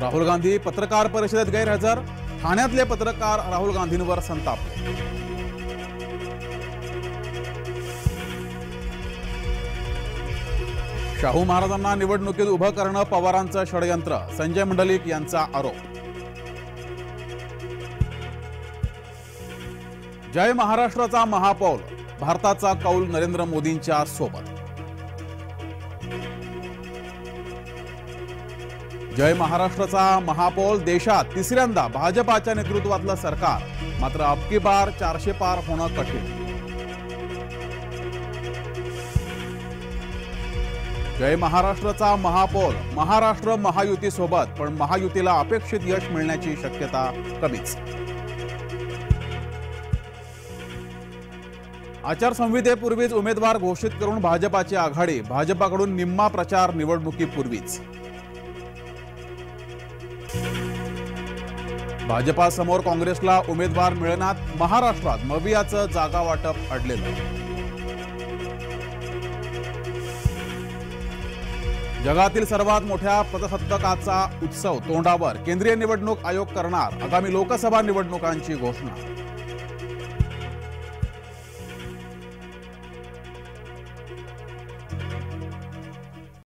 राहुल गांधी पत्रकार परिषदेत गैरहजर, ठाण्यातले पत्रकार राहुल गांधींवर संतापले. शाहू महाराजांना निवडणुकीत उभं करणं पवारांचं षडयंत्र, संजय मंडलिक यांचा आरोप. जय महाराष्ट्राचा महापौर, भारताचा कौल नरेंद्र मोदींच्या सोबत. जय महाराष्ट्राचा महापौर, देशात तिसऱ्यांदा भाजपाच्या नेतृत्वातलं सरकार, मात्र अबकी बार 400 पार होणं कठीण. जय महाराष्ट्राचा महापौर, महाराष्ट्र महायुती सोबत, पण महायुतीला अपेक्षित यश मिळण्याची शक्यता कमीच. आचारसंहितेपूर्वीच उमेदवार घोषित करून भाजपाची आघाडी, भाजपाकडून निम्मा प्रचार निवडणुकीपूर्वीच. भाजपासमोर काँग्रेसला उमेदवार मिळेनात, महाराष्ट्रात मवियाचं जागा वाटप अडलेलं. जगातील सर्वात मोठ्या प्रजासत्ताकाचा उत्सव तोंडावर, केंद्रीय निवडणूक आयोग करणार आगामी लोकसभा निवडणुकांची घोषणा.